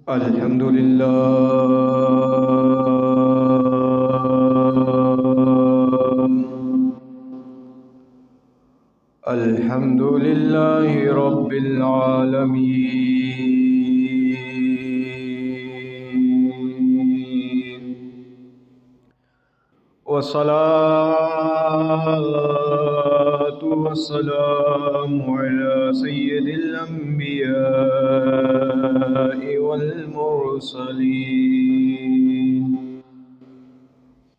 الحمد لله. الحمد لله رب العالمين، والصلاة والسلام على سيد الأنبياء والمرسلين،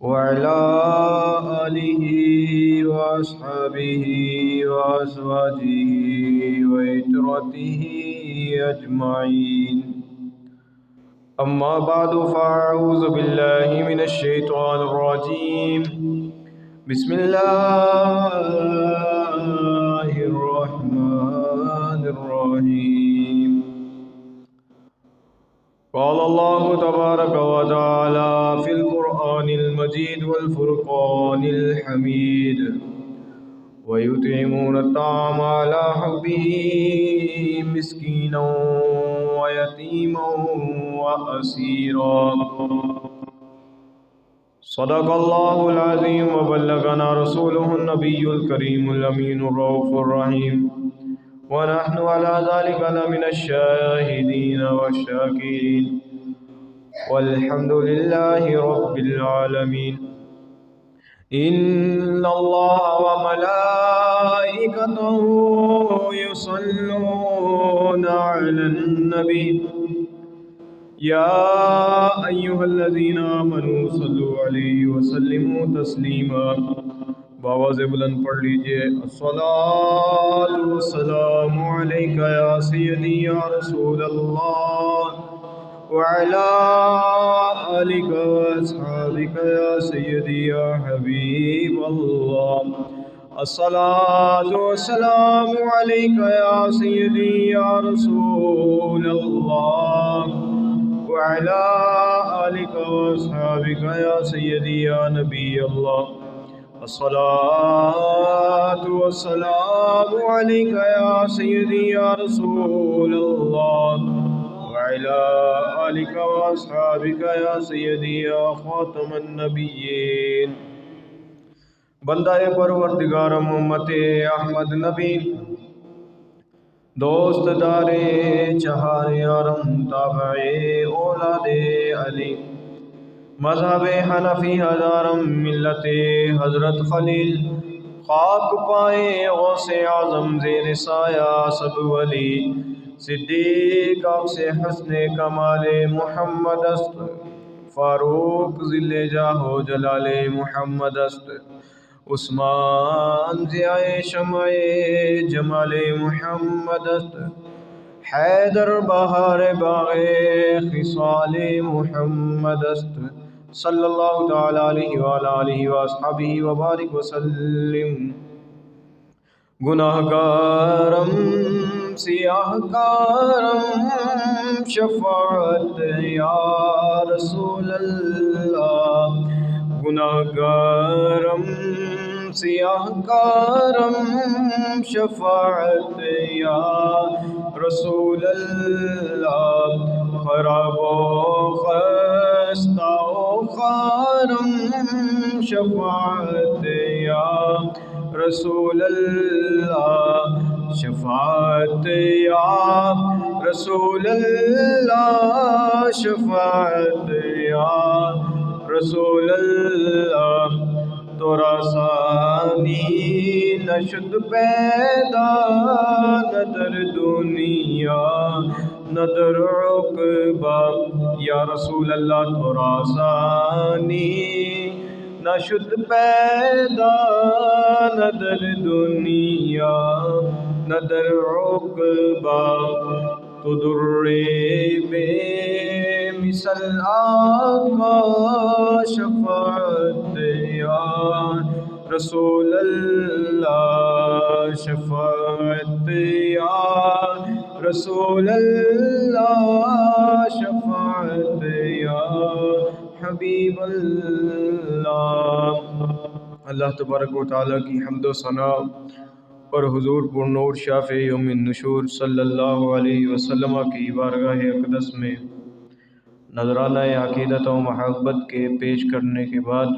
وعلى آله وأصحابه وأزواجه وعترته أجمعين. أما بعد، فأعوذ بالله من الشيطان الرجيم. بسم الله الرحمن الرحيم. قال الله تبارك وتعالى في القرآن المجيد والفرقان الحميد: ويطعمون الطعام على حبه مسكينا ويتيما وأسيرا. صدق الله العظيم وبلغنا رسوله النبي الكريم الأمين الرؤوف الرحيم، ونحن على ذلك لمن الشاهدين والشاكرين، والحمد لله رب العالمين. إن الله وملائكته يصلون على النبي يا أيها الذين آمنوا صلوا عليه وسلموا تسلیما. بآواز بلند پڑھ لیجئے: الصلاة والسلام علیک یا سیدی یا رسول اللہ، وعلى آلك وأصحابك يا سيدي يا حبيب الله. الصلاة والسلام عليك يا سيدي يا رسول الله، وعلى آلك وأصحابك يا سيدي يا نبي الله. الصلاة والسلام عليك يا سيدي يا رسول الله، وعلى آلك وأصحابك يا سيدي يا خاتم النبيين. بندہ پروردگار امت احمد نبی، دوست دارے چہار یارم تابع اولاد علی، مذہب حنفی ہزارم ملت حضرت خلیل، خاک پائے غوث اعظم زیر سایہ سب ولی، صدیق آپ سے حسن کمال محمد است، فاروق ذل جاہ و جلال محمد است، عثمان ضیاء شمع جمال محمد است، حیدر بہار باغ خصال محمد است، صلی اللہ تعالی علیہ وآلہ آلہ وآصحابہ وبارک وسلم. گناہگارم سیاہ کارم شفاعت یا رسول اللہ، گناہگارم سیاہ کارم شفاعت یا رسول اللہ، خراب و خستہ و خارم شفاعت یا رسول اللہ، شفاعت یا رسول اللہ، شفاعت یا رسول اللہ. تورا ثانی نشد پیدا نہ در دنیا نہ در عقبہ، یا رسول اللہ تورا ثانی نہ شد پیدا نہ در دنیا نہ در عقبہ. تو در بے مثل آقا شفاعت یا رسول اللہ، شفاعت یا رسول اللہ، شفاعت یا حبیب اللہ. اللہ تبارک و تعالیٰ کی حمد و ثنا اور حضور پر نور شافع یوم النشور صلی اللہ علیہ وسلم کی بارگاہ اقدس میں نذرانہ عقیدت و محبت کے پیش کرنے کے بعد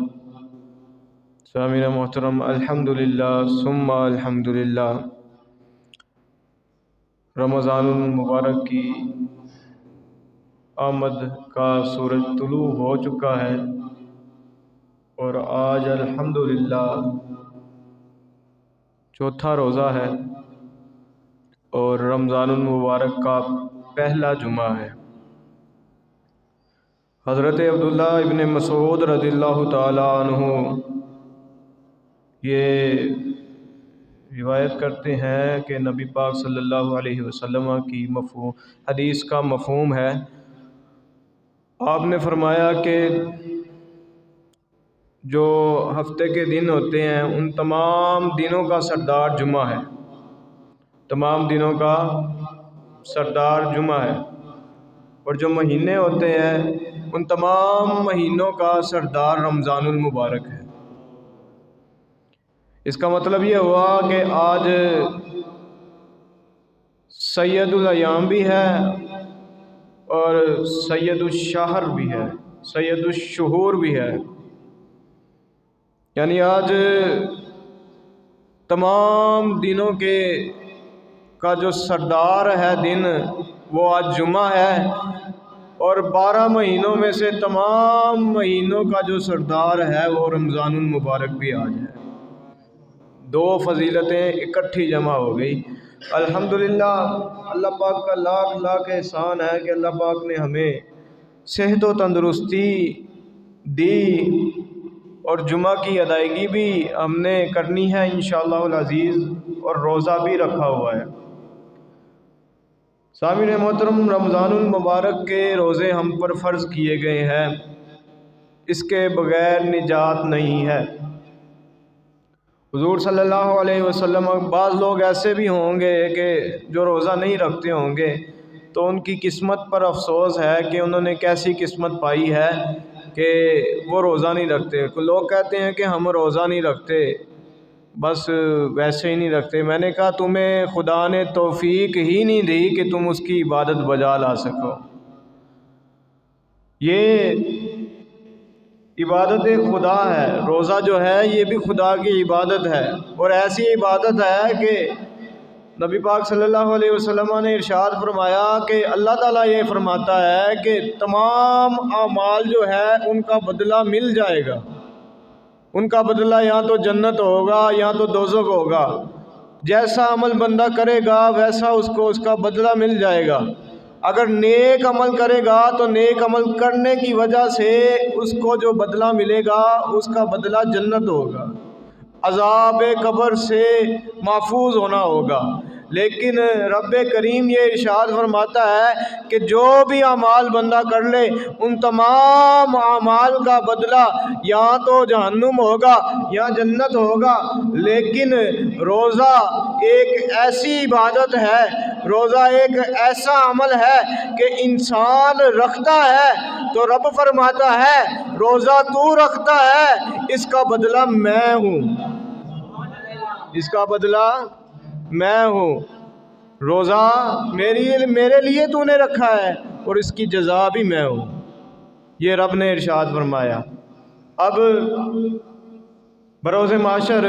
سامعین محترم، الحمدللہ ثم الحمدللہ، رمضان المبارک کی آمد کا سورج طلوع ہو چکا ہے اور آج الحمدللہ چوتھا روزہ ہے اور رمضان المبارک کا پہلا جمعہ ہے۔ حضرت عبداللہ ابن مسعود رضی اللہ تعالی عنہ یہ روایت کرتے ہیں کہ نبی پاک صلی اللہ علیہ وسلم کی حدیث کا مفہوم ہے، آپ نے فرمایا کہ جو ہفتے کے دن ہوتے ہیں ان تمام دنوں کا سردار جمعہ ہے، تمام دنوں کا سردار جمعہ ہے، اور جو مہینے ہوتے ہیں ان تمام مہینوں کا سردار رمضان المبارک ہے۔ اس کا مطلب یہ ہوا کہ آج سید الایام بھی ہے اور سید الشہر بھی ہے، سید الشہور بھی ہے، یعنی آج تمام دنوں کا جو سردار ہے دن وہ آج جمعہ ہے، اور 12 مہینوں میں سے تمام مہینوں کا جو سردار ہے وہ رمضان المبارک بھی آج ہے۔ دو فضیلتیں اکٹھی جمع ہو گئی۔ الحمدللہ، اللہ پاک کا لاکھ لاکھ احسان ہے کہ اللہ پاک نے ہمیں صحت و تندرستی دی اور جمعہ کی ادائیگی بھی ہم نے کرنی ہے انشاءاللہ العزیز، اور روزہ بھی رکھا ہوا ہے۔ سامعین محترم، رمضان المبارک کے روزے ہم پر فرض کیے گئے ہیں، اس کے بغیر نجات نہیں ہے۔ حضور صلی اللہ علیہ وسلم، بعض لوگ ایسے بھی ہوں گے کہ جو روزہ نہیں رکھتے ہوں گے تو ان کی قسمت پر افسوس ہے کہ انہوں نے کیسی قسمت پائی ہے کہ وہ روزہ نہیں رکھتے۔ لوگ کہتے ہیں کہ ہم روزہ نہیں رکھتے، بس ویسے ہی نہیں رکھتے۔ میں نے کہا تمہیں خدا نے توفیق ہی نہیں دی کہ تم اس کی عبادت بجا لا سکو۔ یہ عبادت خدا ہے، روزہ جو ہے یہ بھی خدا کی عبادت ہے، اور ایسی عبادت ہے کہ نبی پاک صلی اللہ علیہ وسلم نے ارشاد فرمایا کہ اللہ تعالیٰ یہ فرماتا ہے کہ تمام اعمال جو ہے ان کا بدلہ مل جائے گا، ان کا بدلہ یا تو جنت ہوگا یا تو دوزخ ہوگا، جیسا عمل بندہ کرے گا ویسا اس کو اس کا بدلہ مل جائے گا۔ اگر نیک عمل کرے گا تو نیک عمل کرنے کی وجہ سے اس کو جو بدلہ ملے گا اس کا بدلہ جنت ہوگا، عذاب قبر سے محفوظ ہونا ہوگا۔ لیکن رب کریم یہ ارشاد فرماتا ہے کہ جو بھی اعمال بندہ کر لے ان تمام اعمال کا بدلہ یا تو جہنم ہوگا یا جنت ہوگا۔ لیکن روزہ ایک ایسی عبادت ہے، روزہ ایک ایسا عمل ہے کہ انسان رکھتا ہے تو رب فرماتا ہے روزہ تو رکھتا ہے، اس کا بدلہ میں ہوں، اس کا بدلہ میں ہوں، روزہ میرے لیے تو نے رکھا ہے اور اس کی جزا بھی میں ہوں، یہ رب نے ارشاد فرمایا۔ اب بروز معاشر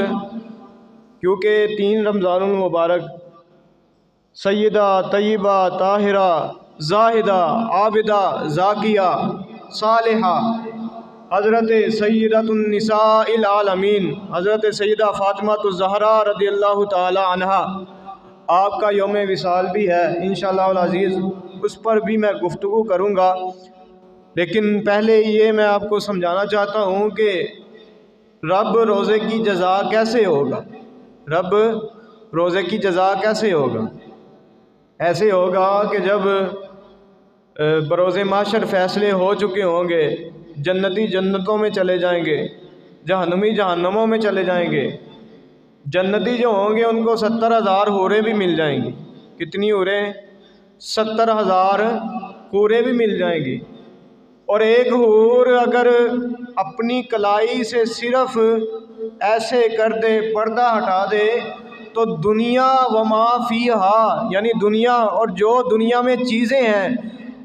کیونکہ 3 رمضان المبارک سیدہ طیبہ طاہرہ زاہدہ عابدہ زاکیہ صالحہ حضرت سیدۃ النساء العالمین حضرت سیدہ فاطمہ الزہرا رضی اللہ تعالی عنہا، آپ کا یوم وصال بھی ہے انشاءاللہ العزیز، اس پر بھی میں گفتگو کروں گا۔ لیکن پہلے یہ میں آپ کو سمجھانا چاہتا ہوں کہ رب روزے کی جزا کیسے ہوگا، رب روزے کی جزا کیسے ہوگا؟ ایسے ہوگا کہ جب بروز محشر فیصلے ہو چکے ہوں گے، جنتی جنتوں میں چلے جائیں گے، جہنمی جہنموں میں چلے جائیں گے۔ جنتی جو ہوں گے ان کو 70,000 حوریں بھی مل جائیں گی۔ کتنی حوریں؟ 70,000 حوریں بھی مل جائیں گی، اور ایک حور اگر اپنی کلائی سے صرف ایسے کر دے، پردہ ہٹا دے، تو دنیا وما فیہا، یعنی دنیا اور جو دنیا میں چیزیں ہیں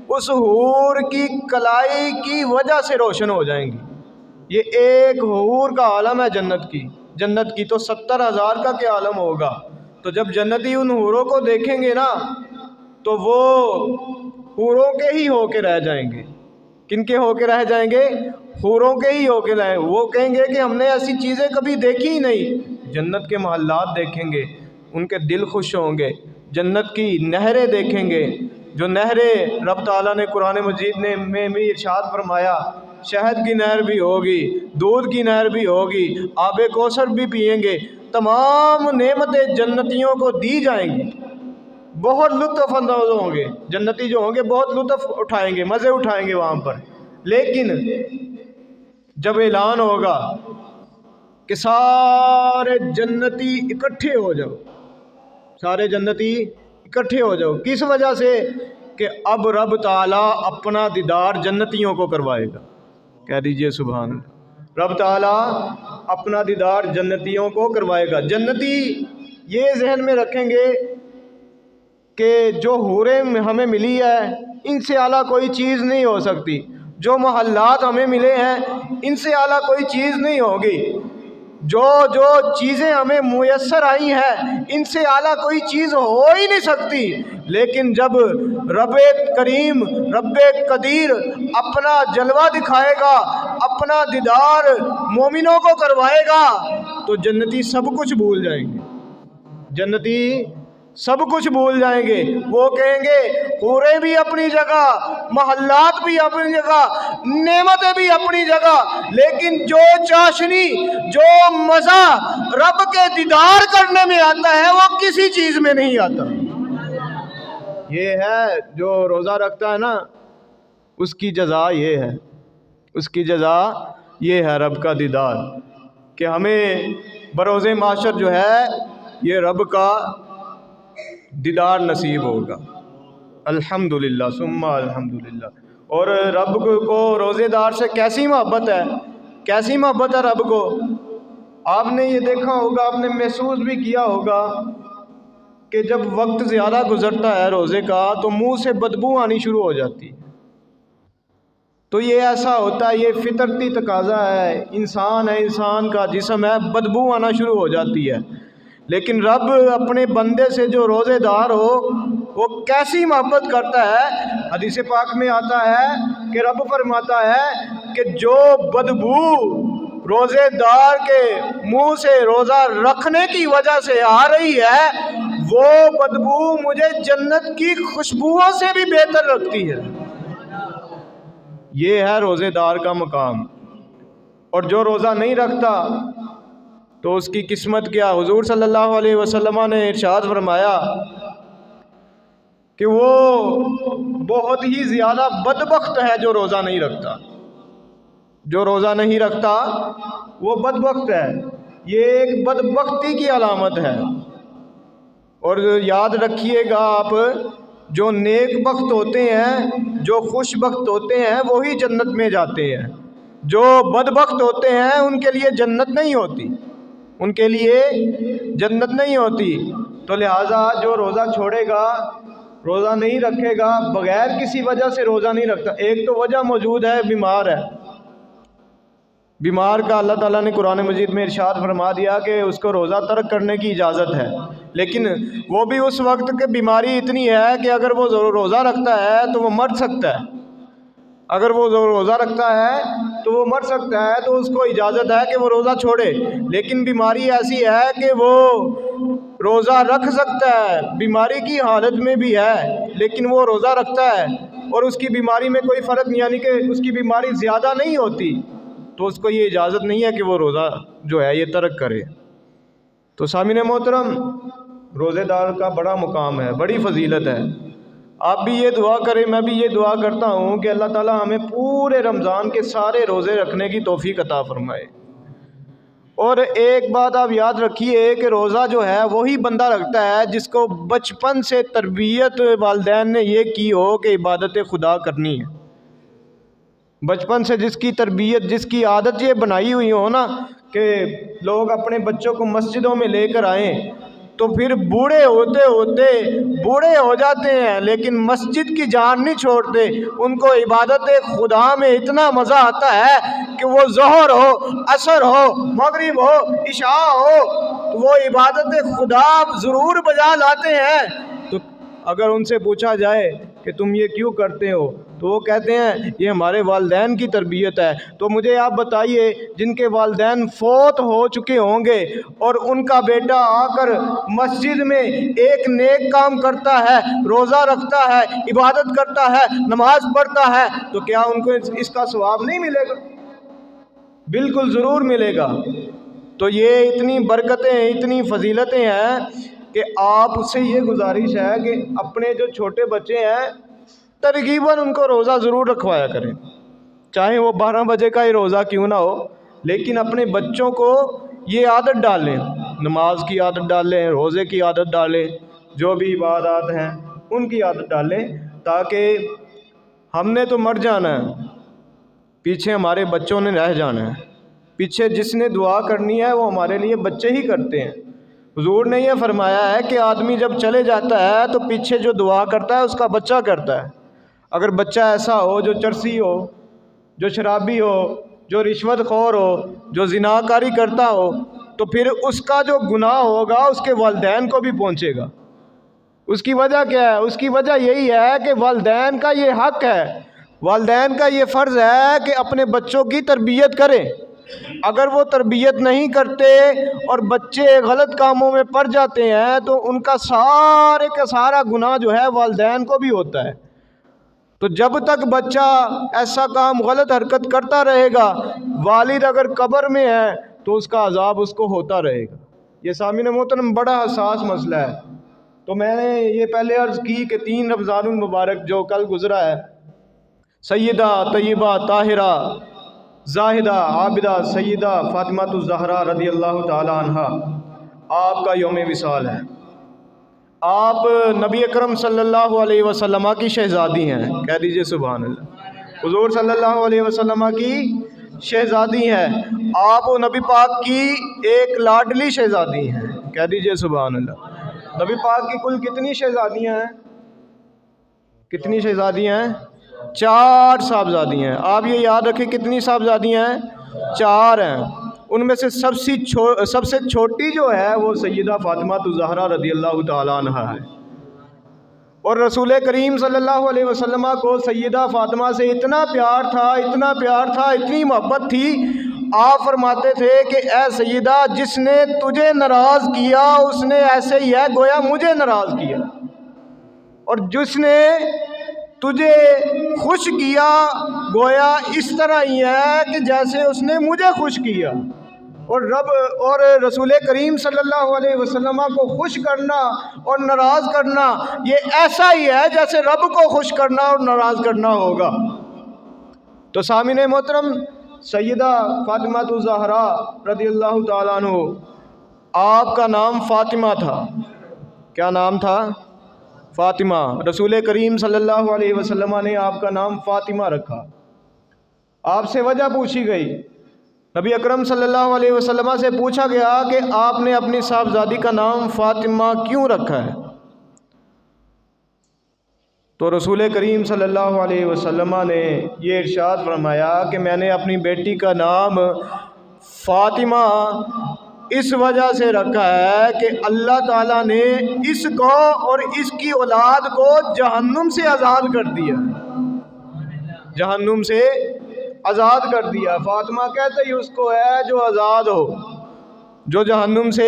اس حور کی کلائی کی وجہ سے روشن ہو جائیں گی۔ یہ ایک حور کا عالم ہے جنت کی تو 70,000 کا کیا عالم ہوگا۔ تو جب جنتی ان حوروں کو دیکھیں گے نا تو وہ حوروں کے ہی ہو کے رہ جائیں گے۔ کن کے ہو کے رہ جائیں گے؟ حوروں کے ہی ہو کے رہیں۔ وہ کہیں گے کہ ہم نے ایسی چیزیں کبھی دیکھی ہی نہیں۔ جنت کے محلات دیکھیں گے، ان کے دل خوش ہوں گے۔ جنت کی نہریں دیکھیں گے، جو نہریں رب تعالیٰ نے قرآن مجید میں بھی ارشاد فرمایا، شہد کی نہر بھی ہوگی، دودھ کی نہر بھی ہوگی، آب کوثر بھی پئیں گے۔ تمام نعمتیں جنتیوں کو دی جائیں گی۔ بہت لطف اندوز ہوں گے جنتی جو ہوں گے، بہت لطف اٹھائیں گے، مزے اٹھائیں گے وہاں پر۔ لیکن جب اعلان ہوگا کہ سارے جنتی اکٹھے ہو جاؤ، سارے جنتی اکٹھے ہو جاؤ، کس وجہ سے؟ کہ اب رب تعالیٰ اپنا دیدار جنتیوں کو کروائے گا۔ کہہ دیجئے سبحان اللہ۔ رب تعالیٰ اپنا دیدار جنتیوں کو کروائے گا۔ جنتی یہ ذہن میں رکھیں گے کہ جو حوریں ہمیں ملی ہے ان سے اعلیٰ کوئی چیز نہیں ہو سکتی، جو محلات ہمیں ملے ہیں ان سے اعلیٰ کوئی چیز نہیں ہوگی، جو چیزیں ہمیں میسر آئی ہیں ان سے اعلیٰ کوئی چیز ہو ہی نہیں سکتی۔ لیکن جب رب کریم، رب قدیر اپنا جلوہ دکھائے گا، اپنا دیدار مومنوں کو کروائے گا تو جنتی سب کچھ بھول جائیں گے۔ جنتی سب کچھ بھول جائیں گے۔ وہ کہیں گے حوریں بھی اپنی جگہ، محلات بھی اپنی جگہ، نعمتیں بھی اپنی جگہ، لیکن جو چاشنی، جو مزہ رب کے دیدار کرنے میں آتا ہے وہ کسی چیز میں نہیں آتا۔ یہ ہے جو روزہ رکھتا ہے نا، اس کی جزا یہ ہے، اس کی جزا یہ ہے رب کا دیدار، کہ ہمیں بروز معاشر جو ہے یہ رب کا دیدار نصیب ہوگا۔ الحمدللہ ثم الحمدللہ۔ اور رب کو روزے دار سے کیسی محبت ہے، کیسی محبت ہے رب کو۔ آپ نے یہ دیکھا ہوگا، آپ نے محسوس بھی کیا ہوگا کہ جب وقت زیادہ گزرتا ہے روزے کا تو منہ سے بدبو آنی شروع ہو جاتی ہے۔ تو یہ ایسا ہوتا ہے، یہ فطرتی تقاضا ہے، انسان ہے، انسان کا جسم ہے، بدبو آنا شروع ہو جاتی ہے۔ لیکن رب اپنے بندے سے جو روزے دار ہو وہ کیسی محبت کرتا ہے۔ حدیث پاک میں آتا ہے کہ رب فرماتا ہے کہ جو بدبو روزے دار کے منہ سے روزہ رکھنے کی وجہ سے آ رہی ہے، وہ بدبو مجھے جنت کی خوشبوؤں سے بھی بہتر لگتی ہے۔ یہ ہے روزے دار کا مقام۔ اور جو روزہ نہیں رکھتا تو اس کی قسمت کیا؟ حضور صلی اللہ علیہ وسلم نے ارشاد فرمایا کہ وہ بہت ہی زیادہ بدبخت ہے جو روزہ نہیں رکھتا۔ جو روزہ نہیں رکھتا وہ بدبخت ہے۔ یہ ایک بدبختی کی علامت ہے۔ اور یاد رکھیے گا آپ، جو نیک بخت ہوتے ہیں، جو خوش بخت ہوتے ہیں وہی جنت میں جاتے ہیں۔ جو بدبخت ہوتے ہیں ان کے لیے جنت نہیں ہوتی، ان کے لیے جنت نہیں ہوتی۔ تو لہٰذا جو روزہ چھوڑے گا، روزہ نہیں رکھے گا، بغیر کسی وجہ سے روزہ نہیں رکھتا۔ ایک تو وجہ موجود ہے، بیمار ہے۔ بیمار کا اللہ تعالیٰ نے قرآن مجید میں ارشاد فرما دیا کہ اس کو روزہ ترک کرنے کی اجازت ہے، لیکن وہ بھی اس وقت کہ بیماری اتنی ہے کہ اگر وہ روزہ رکھتا ہے تو وہ مر سکتا ہے۔ اگر وہ روزہ رکھتا ہے تو وہ مر سکتا ہے، تو اس کو اجازت ہے کہ وہ روزہ چھوڑے۔ لیکن بیماری ایسی ہے کہ وہ روزہ رکھ سکتا ہے، بیماری کی حالت میں بھی ہے لیکن وہ روزہ رکھتا ہے، اور اس کی بیماری میں کوئی فرق نہیں، یعنی کہ اس کی بیماری زیادہ نہیں ہوتی، تو اس کو یہ اجازت نہیں ہے کہ وہ روزہ جو ہے یہ ترک کرے۔ تو سامعین محترم، روزے دار کا بڑا مقام ہے، بڑی فضیلت ہے۔ آپ بھی یہ دعا کریں، میں بھی یہ دعا کرتا ہوں کہ اللہ تعالیٰ ہمیں پورے رمضان کے سارے روزے رکھنے کی توفیق عطا فرمائے۔ اور ایک بات آپ یاد رکھیے کہ روزہ جو ہے وہی بندہ رکھتا ہے جس کو بچپن سے تربیت والدین نے یہ کی ہو کہ عبادت خدا کرنی ہے۔ بچپن سے جس کی تربیت، جس کی عادت یہ بنائی ہوئی ہو نا کہ لوگ اپنے بچوں کو مسجدوں میں لے کر آئیں، تو پھر بوڑھے ہوتے ہوتے بوڑھے ہو جاتے ہیں لیکن مسجد کی جان نہیں چھوڑتے. ان کو عبادت خدا میں اتنا مزہ آتا ہے کہ وہ ظہر ہو، عصر ہو، مغرب ہو، عشاء ہو، تو وہ عبادت خدا ضرور بجا لاتے ہیں. تو اگر ان سے پوچھا جائے کہ تم یہ کیوں کرتے ہو تو وہ کہتے ہیں یہ ہمارے والدین کی تربیت ہے. تو مجھے آپ بتائیے جن کے والدین فوت ہو چکے ہوں گے اور ان کا بیٹا آ کر مسجد میں ایک نیک کام کرتا ہے، روزہ رکھتا ہے، عبادت کرتا ہے، نماز پڑھتا ہے، تو کیا ان کو اس کا ثواب نہیں ملے گا؟ بالکل ضرور ملے گا. تو یہ اتنی برکتیں، اتنی فضیلتیں ہیں کہ آپ سے یہ گزارش ہے کہ اپنے جو چھوٹے بچے ہیں ترغیباً ان کو روزہ ضرور رکھوایا کریں، چاہے وہ 12 بجے کا ہی روزہ کیوں نہ ہو، لیکن اپنے بچوں کو یہ عادت ڈالیں، نماز کی عادت ڈالیں، روزے کی عادت ڈالیں، جو بھی عبادات ہیں ان کی عادت ڈالیں، تاکہ ہم نے تو مر جانا ہے، پیچھے ہمارے بچوں نے رہ جانا ہے. پیچھے جس نے دعا کرنی ہے وہ ہمارے لیے بچے ہی کرتے ہیں. حضور نے یہ فرمایا ہے کہ آدمی جب چلے جاتا ہے تو پیچھے جو دعا کرتا ہے اس کا بچہ کرتا ہے. اگر بچہ ایسا ہو جو چرسی ہو، جو شرابی ہو، جو رشوت خور ہو، جو زناکاری کرتا ہو، تو پھر اس کا جو گناہ ہوگا اس کے والدین کو بھی پہنچے گا. اس کی وجہ کیا ہے؟ اس کی وجہ یہی ہے کہ والدین کا یہ حق ہے، والدین کا یہ فرض ہے کہ اپنے بچوں کی تربیت کریں. اگر وہ تربیت نہیں کرتے اور بچے غلط کاموں میں پڑ جاتے ہیں تو ان کا سارے کا سارا گناہ جو ہے والدین کو بھی ہوتا ہے. تو جب تک بچہ ایسا کام غلط حرکت کرتا رہے گا، والد اگر قبر میں ہے تو اس کا عذاب اس کو ہوتا رہے گا. یہ سامعین محترم بڑا حساس مسئلہ ہے. تو میں نے یہ پہلے عرض کی کہ 3 رمضان المبارک جو کل گزرا ہے، سیدہ طیبہ طاہرہ زاہدہ عابدہ سیدہ فاطمہ الزہرا رضی اللہ تعالی عنہا آپ کا یوم وصال ہے. آپ نبی اکرم صلی اللہ علیہ وسلم کی شہزادی ہیں، کہہ دیجئے سبحان اللہ. حضور صلی اللہ علیہ وسلم کی شہزادی ہیں. آپ نبی پاک کی ایک لاڈلی شہزادی ہیں، کہہ دیجئے سبحان اللہ. نبی پاک کی کل کتنی شہزادیاں ہیں؟ کتنی شہزادیاں ہیں؟ 4 صاحبزادی ہیں. آپ یہ یاد رکھیں کتنی صاحبزادیاں ہیں؟ 4 ہیں. ان میں سے سب سے چھوٹی جو ہے وہ سیدہ فاطمہ الزہرا رضی اللہ تعالیٰ عنہا ہے. اور رسول کریم صلی اللہ علیہ وسلم کو سیدہ فاطمہ سے اتنا پیار تھا، اتنا پیار تھا، اتنی محبت تھی، آپ فرماتے تھے کہ اے سیدہ جس نے تجھے ناراض کیا اس نے ایسے ہی ہے گویا مجھے ناراض کیا، اور جس نے تجھے خوش کیا گویا اس طرح ہی ہے کہ جیسے اس نے مجھے خوش کیا. اور رسول کریم صلی اللہ علیہ وسلم کو خوش کرنا اور ناراض کرنا یہ ایسا ہی ہے جیسے رب کو خوش کرنا اور ناراض کرنا ہوگا. تو سامعین محترم، سیدہ فاطمہ الزہرا رضی اللہ تعالیٰ عنہ، آپ کا نام فاطمہ تھا. کیا نام تھا؟ فاطمہ. رسول کریم صلی اللہ علیہ وسلم نے آپ کا نام فاطمہ رکھا. آپ سے وجہ پوچھی گئی، نبی اکرم صلی اللہ علیہ وسلم سے پوچھا گیا کہ آپ نے اپنی صاحبزادی کا نام فاطمہ کیوں رکھا ہے؟ تو رسول کریم صلی اللہ علیہ وسلم نے یہ ارشاد فرمایا کہ میں نے اپنی بیٹی کا نام فاطمہ اس وجہ سے رکھا ہے کہ اللہ تعالیٰ نے اس کو اور اس کی اولاد کو جہنم سے آزاد کر دیا، جہنم سے آزاد کر دیا. فاطمہ کہتے ہی اس کو ہے جو آزاد ہو، جو جہنم سے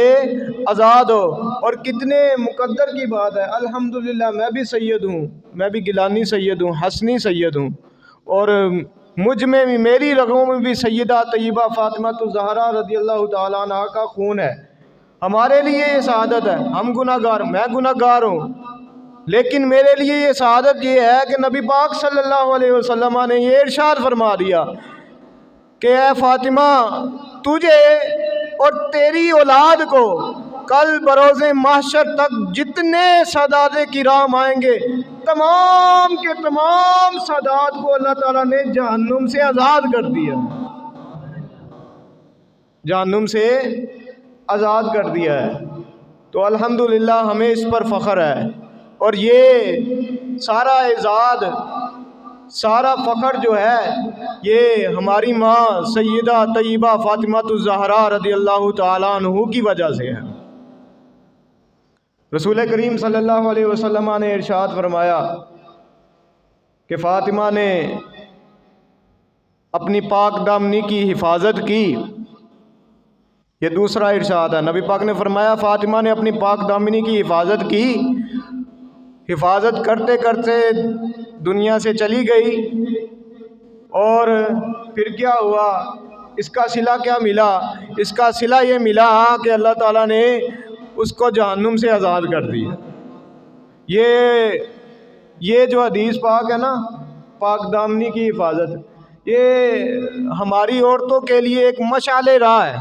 آزاد ہو. اور کتنے مقدر کی بات ہے. الحمدللہ میں بھی سید ہوں، میں بھی گیلانی سید ہوں، حسنی سید ہوں، اور مجھ میں بھی، میری رگوں میں بھی سیدہ طیبہ فاطمہ الزہرا رضی اللہ تعالیٰ عنہ کا خون ہے. ہمارے لیے یہ سعادت ہے. ہم گناہ گار، میں گناہ گار ہوں، لیکن میرے لیے یہ سعادت یہ ہے کہ نبی پاک صلی اللہ علیہ وسلم نے یہ ارشاد فرما دیا کہ اے فاطمہ تجھے اور تیری اولاد کو کل بروز محشر تک جتنے سادات کرام آئیں گے تمام کے تمام سادات کو اللہ تعالیٰ نے جہنم سے آزاد کر دیا، جہنم سے آزاد کر دیا ہے. تو الحمدللہ ہمیں اس پر فخر ہے، اور یہ سارا اعزاز، سارا فخر جو ہے یہ ہماری ماں سیدہ طیبہ فاطمہ الزہرا رضی اللہ تعالیٰ عنہ کی وجہ سے ہے۔ رسول کریم صلی اللہ علیہ وسلم نے ارشاد فرمایا کہ فاطمہ نے اپنی پاک دامنی کی حفاظت کی۔ یہ دوسرا ارشاد ہے، نبی پاک نے فرمایا فاطمہ نے اپنی پاک دامنی کی حفاظت کی، حفاظت کرتے کرتے دنیا سے چلی گئی، اور پھر کیا ہوا؟ اس کا صلہ کیا ملا؟ اس کا صلہ یہ ملا کہ اللہ تعالیٰ نے اس کو جہنم سے آزاد کر دیا۔ یہ جو حدیث پاک ہے نا، پاک دامنی کی حفاظت، یہ ہماری عورتوں کے لیے ایک مشعل راہ ہے۔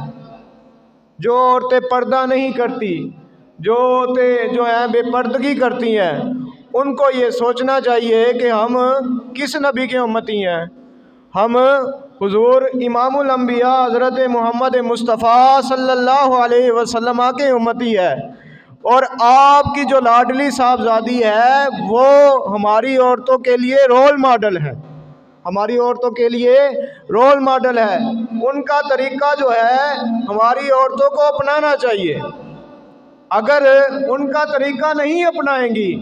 جو عورتیں پردہ نہیں کرتی، جو عورتیں جو ہیں بے پردگی کرتی ہیں، ان کو یہ سوچنا چاہیے کہ ہم کس نبی کے امتی ہیں۔ ہم حضور امام الانبیاء حضرت محمد مصطفیٰ صلی اللہ علیہ وسلم کے امتی ہے، اور آپ کی جو لاڈلی صاحبزادی ہے وہ ہماری عورتوں کے لیے رول ماڈل ہے، ہماری عورتوں کے لیے رول ماڈل ہے۔ ان کا طریقہ جو ہے ہماری عورتوں کو اپنانا چاہیے۔ اگر ان کا طریقہ نہیں اپنائیں گی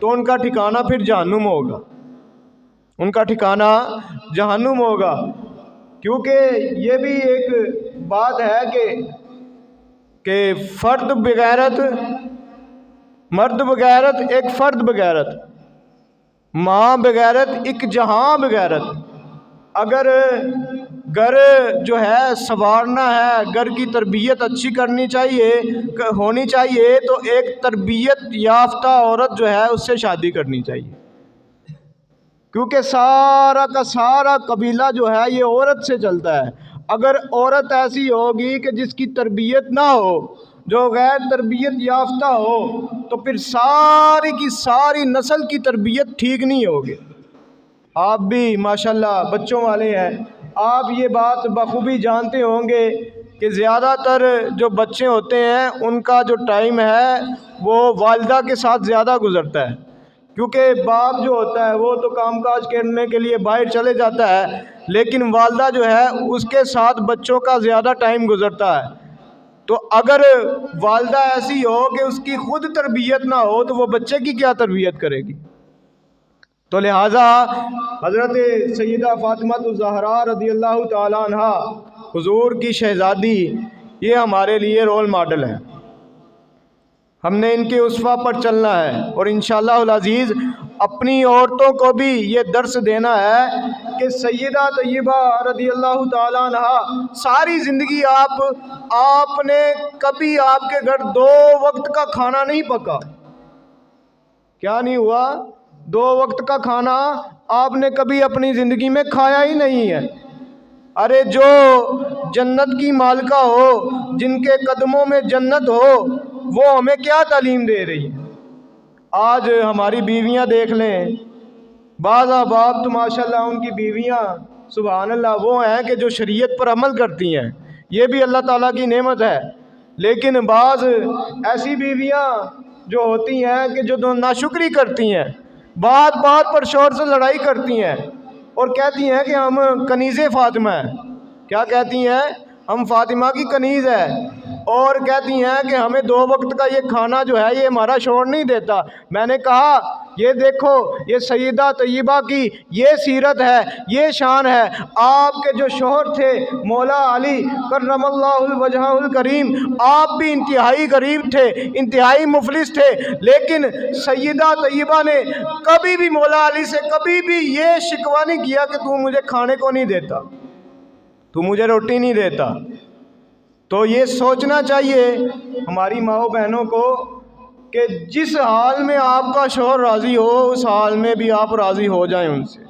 تو ان کا ٹھکانہ پھر جہنم ہوگا، ان کا ٹھکانہ جہنم ہوگا۔ کیونکہ یہ بھی ایک بات ہے کہ فرد بغیرت، مرد بغیرت ایک فرد بغیرت، ماں بغیرت ایک جہاں بغیرت۔ اگر گھر جو ہے سنوارنا ہے، گھر کی تربیت اچھی ہونی چاہیے تو ایک تربیت یافتہ عورت جو ہے اس سے شادی کرنی چاہیے، کیونکہ سارا کا سارا قبیلہ جو ہے یہ عورت سے چلتا ہے۔ اگر عورت ایسی ہوگی کہ جس کی تربیت نہ ہو، جو غیر تربیت یافتہ ہو، تو پھر ساری کی ساری نسل کی تربیت ٹھیک نہیں ہوگی۔ آپ بھی ماشاءاللہ بچوں والے ہیں، آپ یہ بات بخوبی جانتے ہوں گے کہ زیادہ تر جو بچے ہوتے ہیں ان کا جو ٹائم ہے وہ والدہ کے ساتھ زیادہ گزرتا ہے، کیونکہ باپ جو ہوتا ہے وہ تو کام کاج کرنے کے لیے باہر چلے جاتا ہے، لیکن والدہ جو ہے اس کے ساتھ بچوں کا زیادہ ٹائم گزرتا ہے۔ تو اگر والدہ ایسی ہو کہ اس کی خود تربیت نہ ہو تو وہ بچے کی کیا تربیت کرے گی؟ تو لہٰذا حضرت سیدہ فاطمہ الزہرا رضی اللہ تعالیٰ عنہ حضور کی شہزادی یہ ہمارے لیے رول ماڈل ہے۔ ہم نے ان کے اسوہ پر چلنا ہے، اور انشاءاللہ العزیز اپنی عورتوں کو بھی یہ درس دینا ہے کہ سیدہ طیبہ رضی اللہ تعالیٰ عنہ ساری زندگی آپ نے کبھی آپ کے گھر 2 وقت کا کھانا نہیں پکا۔ کیا نہیں ہوا؟ 2 وقت کا کھانا آپ نے کبھی اپنی زندگی میں کھایا ہی نہیں ہے۔ ارے جو جنت کی مالکہ ہو، جن کے قدموں میں جنت ہو، وہ ہمیں کیا تعلیم دے رہی ہے؟ آج ہماری بیویاں دیکھ لیں، بعض احباب تو ماشاءاللہ ان کی بیویاں سبحان اللہ وہ ہیں کہ جو شریعت پر عمل کرتی ہیں، یہ بھی اللہ تعالیٰ کی نعمت ہے، لیکن بعض ایسی بیویاں جو ہوتی ہیں کہ جو ناشکری کرتی ہیں، بات بات پر شوہر سے لڑائی کرتی ہیں اور کہتی ہیں کہ ہم کنیز فاطمہ ہیں۔ کیا کہتی ہیں؟ ہم فاطمہ کی کنیز ہے، اور کہتی ہیں کہ ہمیں 2 وقت کا یہ کھانا جو ہے یہ ہمارا شوہر نہیں دیتا۔ میں نے کہا یہ دیکھو، یہ سیدہ طیبہ کی یہ سیرت ہے، یہ شان ہے۔ آپ کے جو شوہر تھے مولا علی کرم اللہ وجہہ الکریم، آپ بھی انتہائی غریب تھے، انتہائی مفلس تھے، لیکن سیدہ طیبہ نے کبھی بھی مولا علی سے کبھی بھی یہ شکوہ نہیں کیا کہ تو مجھے کھانے کو نہیں دیتا، تو مجھے روٹی نہیں دیتا۔ تو یہ سوچنا چاہیے ہماری ماؤں بہنوں کو کہ جس حال میں آپ کا شوہر راضی ہو اس حال میں بھی آپ راضی ہو جائیں ان سے۔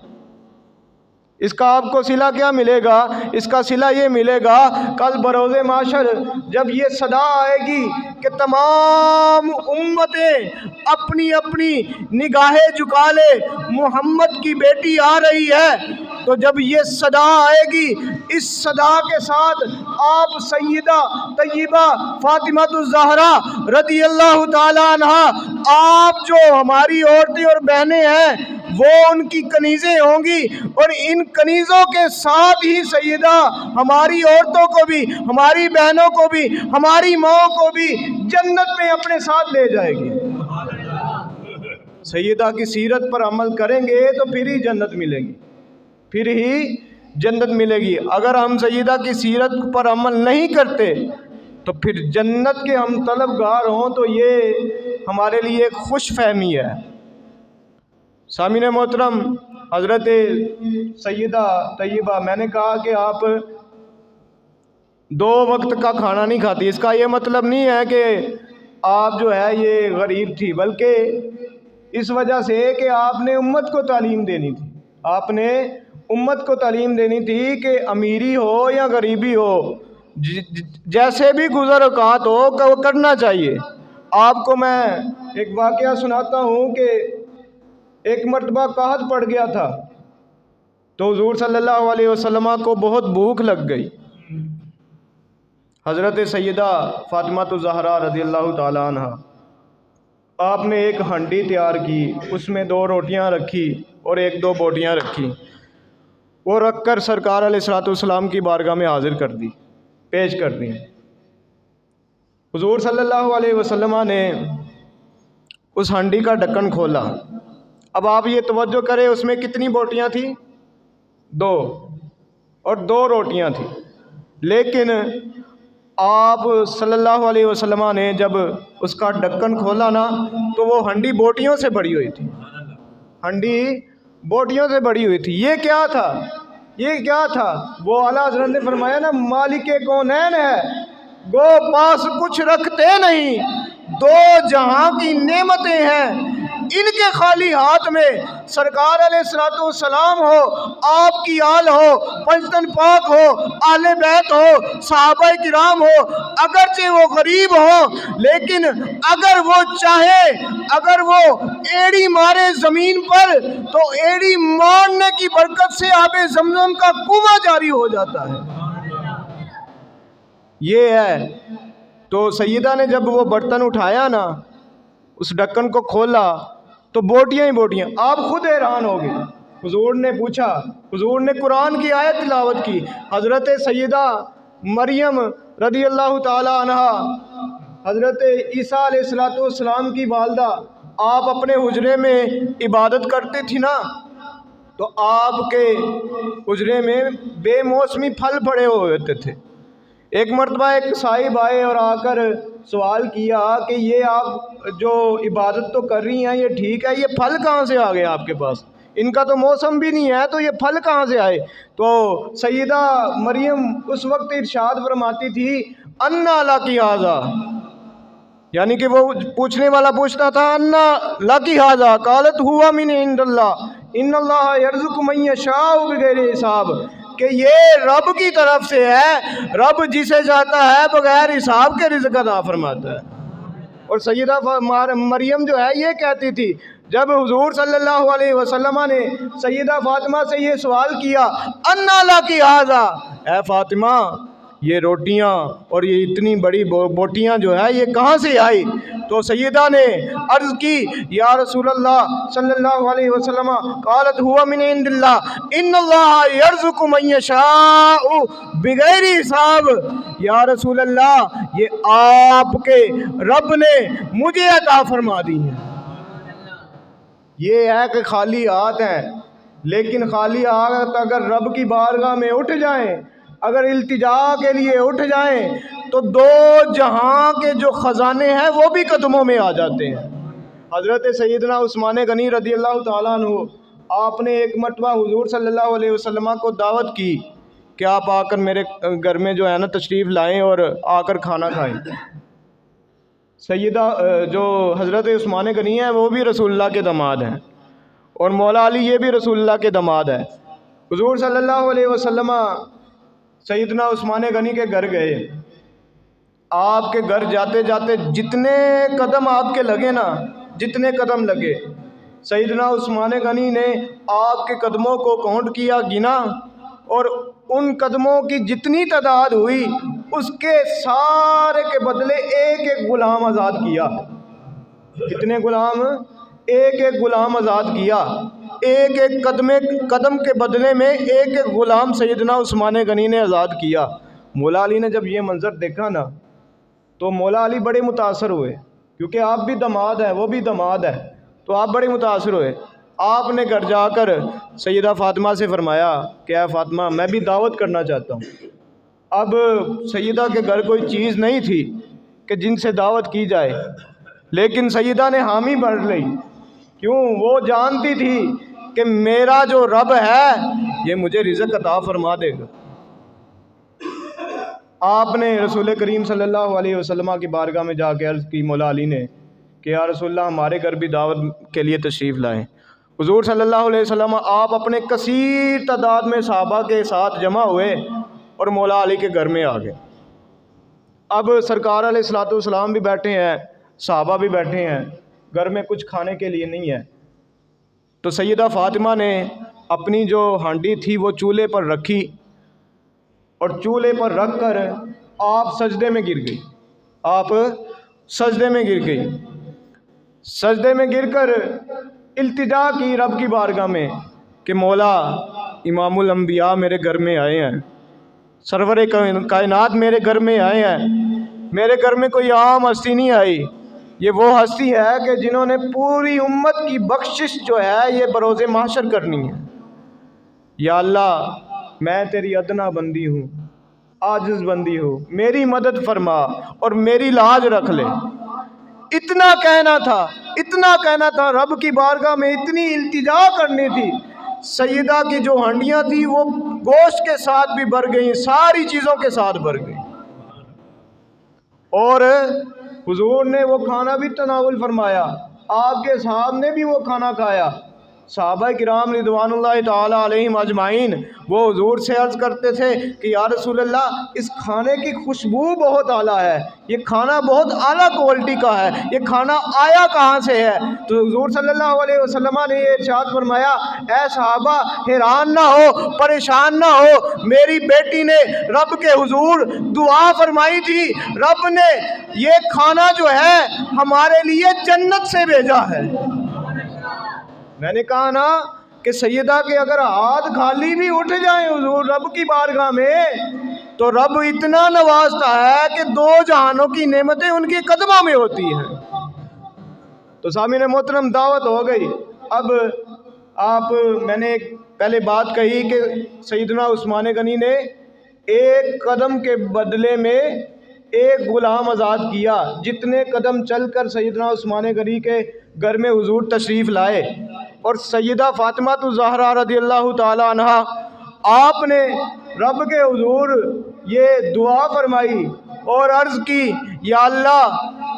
اس کا آپ کو صلہ کیا ملے گا؟ اس کا صلہ یہ ملے گا کل بروز محشر جب یہ صدا آئے گی کہ تمام امتیں اپنی اپنی نگاہیں جھکا لے، محمد کی بیٹی آ رہی ہے، تو جب یہ صدا آئے گی، اس صدا کے ساتھ آپ سیدہ طیبہ فاطمہ الزہرا رضی اللہ تعالیٰ عنہ، آپ جو ہماری عورتیں اور بہنیں ہیں وہ ان کی کنیزیں ہوں گی، اور ان کنیزوں کے ساتھ ہی سیدہ ہماری عورتوں کو بھی، ہماری بہنوں کو بھی، ہماری ماں کو بھی جنت میں اپنے ساتھ لے جائے گی۔ سیدہ کی سیرت پر عمل کریں گے تو پھر ہی جنت ملے گی، پھر ہی جنت ملے گی۔ اگر ہم سیدہ کی سیرت پر عمل نہیں کرتے تو پھر جنت کے ہم طلبگار ہوں تو یہ ہمارے لیے ایک خوش فہمی ہے۔ سامعین محترم، حضرت سیدہ طیبہ، میں نے کہا کہ آپ 2 وقت کا کھانا نہیں کھاتی، اس کا یہ مطلب نہیں ہے کہ آپ جو ہے یہ غریب تھی، بلکہ اس وجہ سے کہ آپ نے امت کو تعلیم دینی تھی، آپ نے امت کو تعلیم دینی تھی کہ امیری ہو یا غریبی ہو، جیسے بھی گزر اوقات ہو کرنا چاہیے۔ آپ کو میں ایک واقعہ سناتا ہوں کہ ایک مرتبہ قحط پڑ گیا تھا تو حضور صلی اللہ علیہ وسلم کو بہت بھوک لگ گئی۔ حضرت سیدہ فاطمہ الزہرا رضی اللہ تعالیٰ عنہ، آپ نے ایک ہانڈی تیار کی، اس میں 2 روٹیاں رکھی اور 1-2 بوٹیاں رکھی، وہ رکھ کر سرکار علیہ الصلوۃ والسلام کی بارگاہ میں حاضر کر دی، پیش کر دی۔ حضور صلی اللہ علیہ وسلم نے اس ہانڈی کا ڈھکن کھولا۔ اب آپ یہ توجہ کریں، اس میں کتنی بوٹیاں تھیں؟ 2، اور 2 روٹیاں تھیں۔ لیکن آپ صلی اللہ علیہ وسلم نے جب اس کا ڈھکن کھولا نا تو وہ ہانڈی بوٹیوں سے بھری ہوئی تھی، ہانڈی بوٹیوں سے بھری ہوئی تھی۔ یہ کیا تھا؟ یہ کیا تھا؟ وہ اعلیٰ حضرت نے فرمایا نا، مالک کونین ہے، گو پاس کچھ رکھتے نہیں، 2 جہاں کی نعمتیں ہیں، ان کے خالی ہاتھ میں سرکار علیہ الصلوۃ والسلام ہو، آپ کی آل ہو، پنجتن پاک ہو، اہل بیت ہو، صحابہ کرام ہو، اگرچہ وہ غریب ہو لیکن اگر وہ چاہے، اگر وہ ایڑی مارے زمین پر تو ایڑی مارنے کی برکت سے آب زمزم کا کنواں جاری ہو جاتا ہے۔ یہ ہے تو سیدہ نے جب وہ برتن اٹھایا نا، اس ڈھکن کو کھولا تو بوٹیاں ہی بوٹیاں، آپ خود حیران ہو گئے۔ حضور نے پوچھا، حضور نے قرآن کی آیت تلاوت کی، حضرت سیدہ مریم رضی اللہ تعالی عنہ، حضرت عیسیٰ علیہ الصلوۃ والسلام کی والدہ، آپ اپنے حجرے میں عبادت کرتے تھی نا، تو آپ کے حجرے میں بے موسمی پھل پڑے ہوئے ہوتے تھے۔ ایک مرتبہ ایک صاحب آئے اور آ کر سوال کیا کہ یہ آپ جو عبادت تو کر رہی ہیں یہ ٹھیک ہے، یہ پھل کہاں سے آ گئے آپ کے پاس؟ ان کا تو موسم بھی نہیں ہے تو یہ پھل کہاں سے آئے؟ تو سیدہ مریم اس وقت ارشاد فرماتی تھی، انا لکی ھذا، یعنی کہ وہ پوچھنے والا پوچھتا تھا انا لکی ھذا، قالت ہوا من عند اللہ ان اللہ یرزق من یشاء بغیر حساب، کہ یہ رب کی طرف سے ہے، رب جسے چاہتا ہے بغیر حساب کے رزق عطا فرماتا ہے۔ اور سیدہ مریم جو ہے یہ کہتی تھی، جب حضور صلی اللہ علیہ وسلم نے سیدہ فاطمہ سے یہ سوال کیا، انا لکی ھذا، اے فاطمہ یہ روٹیاں اور یہ اتنی بڑی بوٹیاں جو ہے یہ کہاں سے آئی؟ تو سیدہ نے عرض کی، یا رسول اللہ صلی اللہ علیہ وسلم، قالت ہوا من عند اللہ ان اللہ یرزق من یشاء بغیر حساب، یا رسول اللہ یہ آپ کے رب نے مجھے عطا فرما دی ہیں۔ یہ ہے کہ خالی ہاتھ ہیں، لیکن خالی ہاتھ اگر رب کی بارگاہ میں اٹھ جائیں، اگر التجا کے لیے اٹھ جائیں تو 2 جہاں کے جو خزانے ہیں وہ بھی قدموں میں آ جاتے ہیں۔ حضرت سیدنا عثمان غنی رضی اللہ تعالیٰ عنہ، آپ نے ایک مرتبہ حضور صلی اللہ علیہ وسلم کو دعوت کی کہ آپ آ کر میرے گھر میں جو ہے نا تشریف لائیں اور آ کر کھانا کھائیں۔ سیدہ جو حضرت عثمان غنی ہیں وہ بھی رسول اللہ کے داماد ہیں، اور مولا علی یہ بھی رسول اللہ کے داماد ہے۔ حضور صلی اللہ علیہ وسلم سیدنا عثمان غنی کے گھر گئے، آپ کے گھر جاتے جاتے جتنے قدم آپ کے لگے نا، جتنے قدم لگے، سیدنا عثمان غنی نے آپ کے قدموں کو کاؤنٹ کیا، گنا، اور ان قدموں کی جتنی تعداد ہوئی اس کے سارے کے بدلے ایک ایک غلام آزاد کیا۔ کتنے غلام؟ ایک ایک غلام آزاد کیا۔ ایک ایک قدم کے بدلے میں ایک ایک غلام سیدنا عثمان غنی نے آزاد کیا۔ مولا علی نے جب یہ منظر دیکھا نا تو مولا علی بڑے متاثر ہوئے، کیونکہ آپ بھی داماد ہیں، وہ بھی داماد ہے، تو آپ بڑے متاثر ہوئے۔ آپ نے گھر جا کر سیدہ فاطمہ سے فرمایا کہ اے فاطمہ، میں بھی دعوت کرنا چاہتا ہوں۔ اب سیدہ کے گھر کوئی چیز نہیں تھی کہ جن سے دعوت کی جائے، لیکن سیدہ نے حامی بھر لی۔ کیوں؟ وہ جانتی تھی کہ میرا جو رب ہے یہ مجھے رزق عطا فرما دے گا۔ آپ نے رسول کریم صلی اللہ علیہ وسلم کی بارگاہ میں جا کے عرض کی مولا علی نے کہ یا رسول اللہ، ہمارے گھر بھی دعوت کے لیے تشریف لائیں۔ حضور صلی اللہ علیہ وسلم آپ اپنے کثیر تعداد میں صحابہ کے ساتھ جمع ہوئے اور مولا علی کے گھر میں آ گئے۔ اب سرکار علیہ الصلوۃ والسلام بھی بیٹھے ہیں، صحابہ بھی بیٹھے ہیں، گھر میں کچھ کھانے کے لیے نہیں ہے۔ تو سیدہ فاطمہ نے اپنی جو ہانڈی تھی وہ چولہے پر رکھی، اور چولہے پر رکھ کر آپ سجدے میں گر گئی۔ آپ سجدے میں گر گئی۔ سجدے میں گر کر التجا کی رب کی بارگاہ میں کہ مولا، امام الانبیاء میرے گھر میں آئے ہیں، سرور کائنات میرے گھر میں آئے ہیں، میرے گھر میں کوئی عام ہستی نہیں آئی، یہ وہ ہستی ہے کہ جنہوں نے پوری امت کی بخشش جو ہے یہ بروز محشر کرنی ہے۔ یا اللہ، میں تیری ادنا بندی ہوں، عاجز بندی ہوں، میری مدد فرما اور میری لاج رکھ لے۔ اتنا کہنا تھا، اتنا کہنا تھا، رب کی بارگاہ میں اتنی التجا کرنی تھی۔ سیدہ کی جو ہانڈیاں تھی وہ گوشت کے ساتھ بھی بھر گئیں، ساری چیزوں کے ساتھ بھر گئیں، اور حضور نے وہ کھانا بھی تناول فرمایا، آپ کے صحابہ نے بھی وہ کھانا کھایا۔ صحابہ کرام رضوان اللہ تعالی علیہم اجمعین وہ حضور سے عرض کرتے تھے کہ یا رسول اللہ، اس کھانے کی خوشبو بہت اعلیٰ ہے، یہ کھانا بہت اعلیٰ کوالٹی کا ہے، یہ کھانا آیا کہاں سے ہے؟ تو حضور صلی اللہ علیہ وسلم نے یہ ارشاد فرمایا، اے صحابہ، حیران نہ ہو، پریشان نہ ہو، میری بیٹی نے رب کے حضور دعا فرمائی تھی، رب نے یہ کھانا جو ہے ہمارے لیے جنت سے بھیجا ہے۔ میں نے کہا نا کہ سیدہ کے اگر ہاتھ خالی بھی اٹھ جائیں حضور رب کی بارگاہ میں تو رب اتنا نوازتا ہے کہ دو جہانوں کی نعمتیں ان کے قدموں میں ہوتی ہیں۔ تو سامعین محترم، دعوت ہو گئی۔ اب میں نے پہلے بات کہی کہ سیدنا عثمان غنی نے ایک قدم کے بدلے میں ایک غلام آزاد کیا۔ جتنے قدم چل کر سیدنا عثمان غنی کے گھر میں حضور تشریف لائے، اور سیدہ فاطمہ الزہرا رضی اللہ تعالی عنہ آپ نے رب کے حضور یہ دعا فرمائی اور عرض کی، یا اللہ،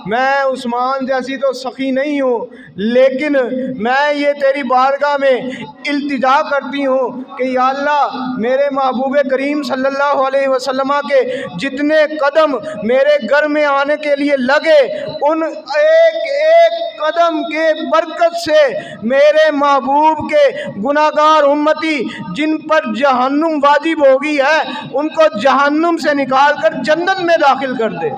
میں عثمان جیسی تو سخی نہیں ہوں، لیکن میں یہ تیری بارگاہ میں التجا کرتی ہوں کہ یا اللہ، میرے محبوب کریم صلی اللہ علیہ وسلم کے جتنے قدم میرے گھر میں آنے کے لیے لگے، ان ایک ایک قدم کے برکت سے میرے محبوب کے گناہگار امتی جن پر جہنم واجب ہوگی ہے ان کو جہنم سے نکال کر جنت میں داخل کر دے۔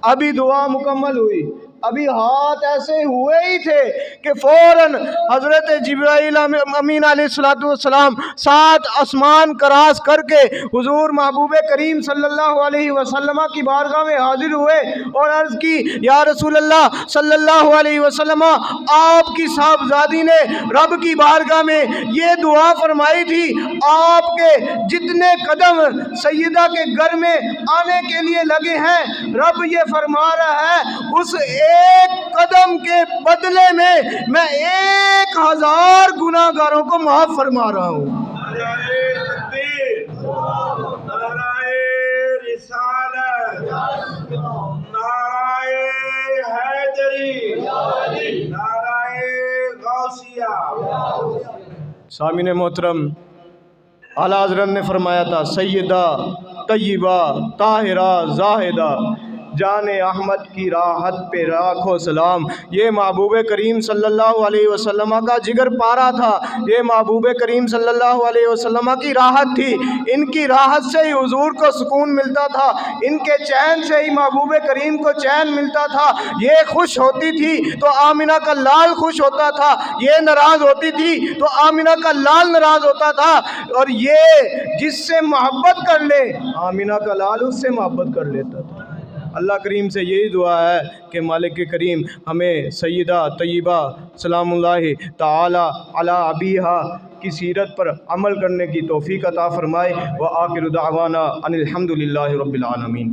ابھی دعا مکمل ہوئی، ابھی ہاتھ ایسے ہوئے ہی تھے کہ فوراً حضرت جبرائیل امین علیہ الصلوۃ والسلام 7 آسمان کراس کر کے حضور محبوب کریم صلی اللہ علیہ وسلم کی بارگاہ میں حاضر ہوئے اور عرض کی، یا رسول اللہ صلی اللہ علیہ وسلم، آپ کی صاحبزادی نے رب کی بارگاہ میں یہ دعا فرمائی تھی، آپ کے جتنے قدم سیدہ کے گھر میں آنے کے لیے لگے ہیں، رب یہ فرما رہا ہے اس ایک قدم کے بدلے میں 1000 گناہگاروں کو معاف فرما رہا ہوں۔ نعرہ تکبیر، نعرہ رسالت، نعرہ حیدری، نعرہ غوثیہ۔ سامعین محترم، اعلیٰ حضرت نے فرمایا تھا، سیدہ طیبہ طاہرہ زاہدہ جان احمد کی راحت پہ راکھو سلام۔ یہ محبوب کریم صلی اللہ علیہ وسلم کا جگر پارا تھا، یہ محبوب کریم صلی اللہ علیہ وسلم کی راحت تھی، ان کی راحت سے ہی حضور کو سکون ملتا تھا، ان کے چین سے ہی محبوب کریم کو چین ملتا تھا۔ یہ خوش ہوتی تھی تو آمنہ کا لال خوش ہوتا تھا، یہ ناراض ہوتی تھی تو آمنہ کا لال ناراض ہوتا تھا، اور یہ جس سے محبت کر لے آمنہ کا لال اس سے محبت کر لیتا تھا۔ اللہ کریم سے یہی دعا ہے کہ مالک کریم ہمیں سیدہ طیبہ سلام اللہ تعالی علی ابیہا کی سیرت پر عمل کرنے کی توفیق عطا فرمائے۔ وآخر دعوانا ان الحمد للہ رب العالمین۔